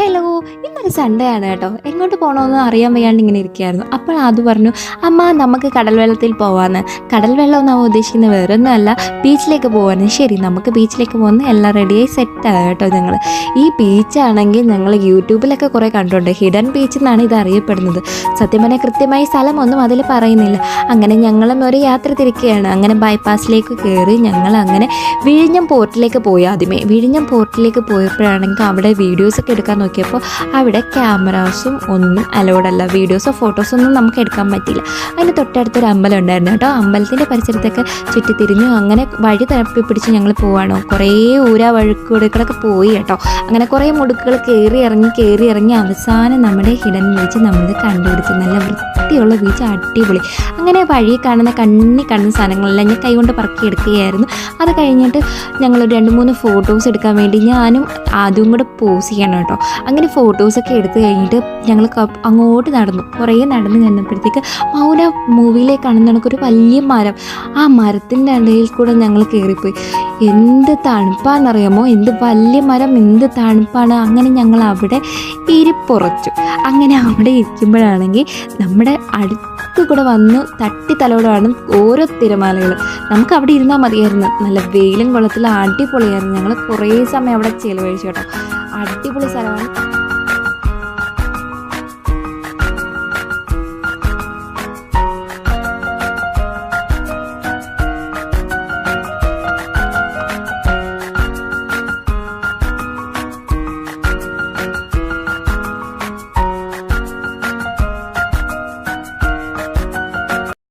Hello, ഇന്നൊരു Sunday ആണ് കേട്ടോ. എങ്ങോട്ട് പോകണമെന്ന് അറിയാൻ വയ്യാണ്ട് ഇങ്ങനെ ഇരിക്കുകയായിരുന്നു. അപ്പോൾ അത് പറഞ്ഞു, അമ്മ നമുക്ക് കടൽ വെള്ളത്തിൽ പോകാമെന്ന്. കടൽ വെള്ളം എന്നാണ് ഉദ്ദേശിക്കുന്നത്, വേറെ ഒന്നുമല്ല, ബീച്ചിലേക്ക് പോകാൻ. ശരി, നമുക്ക് ബീച്ചിലേക്ക് പോകുന്ന എല്ലാം റെഡിയായി സെറ്റാണ് കേട്ടോ. ഞങ്ങൾ ഈ ബീച്ചാണെങ്കിൽ ഞങ്ങൾ യൂട്യൂബിലൊക്കെ കുറേ കണ്ടുണ്ട്. ഹിഡൻ ബീച്ച് എന്നാണ് ഇത് അറിയപ്പെടുന്നത്. സത്യം പറഞ്ഞാൽ കൃത്യമായി സ്ഥലമൊന്നും അതിൽ പറയുന്നില്ല. അങ്ങനെ ഞങ്ങളും ഒരു യാത്ര തിരിക്കുകയാണ്. അങ്ങനെ ബൈപ്പാസിലേക്ക് കയറി ഞങ്ങൾ അങ്ങനെ വിഴിഞ്ഞം പോർട്ടിലേക്ക് പോയി. ആദ്യമേ വിഴിഞ്ഞം പോർട്ടിലേക്ക് പോയപ്പോഴാണെങ്കിൽ അവിടെ വീഡിയോസൊക്കെ എടുക്കാൻ നോക്കിയപ്പോൾ അവിടെ ക്യാമറാസും ഒന്നും അലൗഡല്ല. വീഡിയോസോ ഫോട്ടോസോ ഒന്നും നമുക്ക് എടുക്കാൻ പറ്റില്ല. അതിന് തൊട്ടടുത്തൊരു അമ്പലം ഉണ്ടായിരുന്നു കേട്ടോ. അമ്പലത്തിൻ്റെ പരിസരത്തൊക്കെ ചുറ്റിത്തിരിഞ്ഞു അങ്ങനെ വഴി തപ്പി പിടിച്ച് ഞങ്ങൾ പോവാണോ. കുറേ വഴുക്കുടുക്കളൊക്കെ പോയി കേട്ടോ. അങ്ങനെ കുറേ മുടുക്കുകൾ കയറി ഇറങ്ങി അവസാനം നമ്മുടെ ഹിഡൻ ബീച്ച് നമ്മൾ കണ്ടുപിടിച്ച്. നല്ല വൃത്തിയുള്ള ബീച്ച്, അടിപൊളി. അങ്ങനെ വഴി കാണുന്ന സാധനങ്ങളെല്ലാം ഞാൻ കൈകൊണ്ട് പറക്കിയെടുക്കുകയായിരുന്നു. അത് കഴിഞ്ഞിട്ട് ഞങ്ങളൊരു 2-3 ഫോട്ടോസ് എടുക്കാൻ വേണ്ടി ഞാനും അതും കൂടെ പോസ് ചെയ്യണം കേട്ടോ. അങ്ങനെ ഫോട്ടോസൊക്കെ എടുത്ത് കഴിഞ്ഞിട്ട് ഞങ്ങൾ അങ്ങോട്ട് നടന്നു. കുറേ നടന്ന് കഴിഞ്ഞപ്പോഴത്തേക്ക് മൗന മൂവിയിലേക്ക് കാണുന്ന കണക്കൊരു വലിയ മരം. ആ മരത്തിൻ്റെ ഇടയിൽ കൂടെ ഞങ്ങൾ കയറിപ്പോയി. എന്ത് തണുപ്പാണെന്നറിയാമോ, എന്ത് വലിയ മരം, എന്ത് തണുപ്പാണ്. അങ്ങനെ ഞങ്ങൾ അവിടെ ഇരിപ്പുറച്ചു. അങ്ങനെ അവിടെ ഇരിക്കുമ്പോഴാണെങ്കിൽ നമ്മുടെ അടുത്ത് കൂടെ വന്ന് തട്ടി തലോടാണ് ഓരോ തിരമാലകൾ. നമുക്ക് അവിടെ ഇരുന്നാൽ മതിയായിരുന്നു. നല്ല വെയിലും കൊള്ളത്തിൽ അടിപൊളിയായിരുന്നു. ഞങ്ങൾ കുറേ സമയം അവിടെ ചിലവഴിച്ചു കേട്ടോ. അടിപൊളി സ്ഥലമാണ്.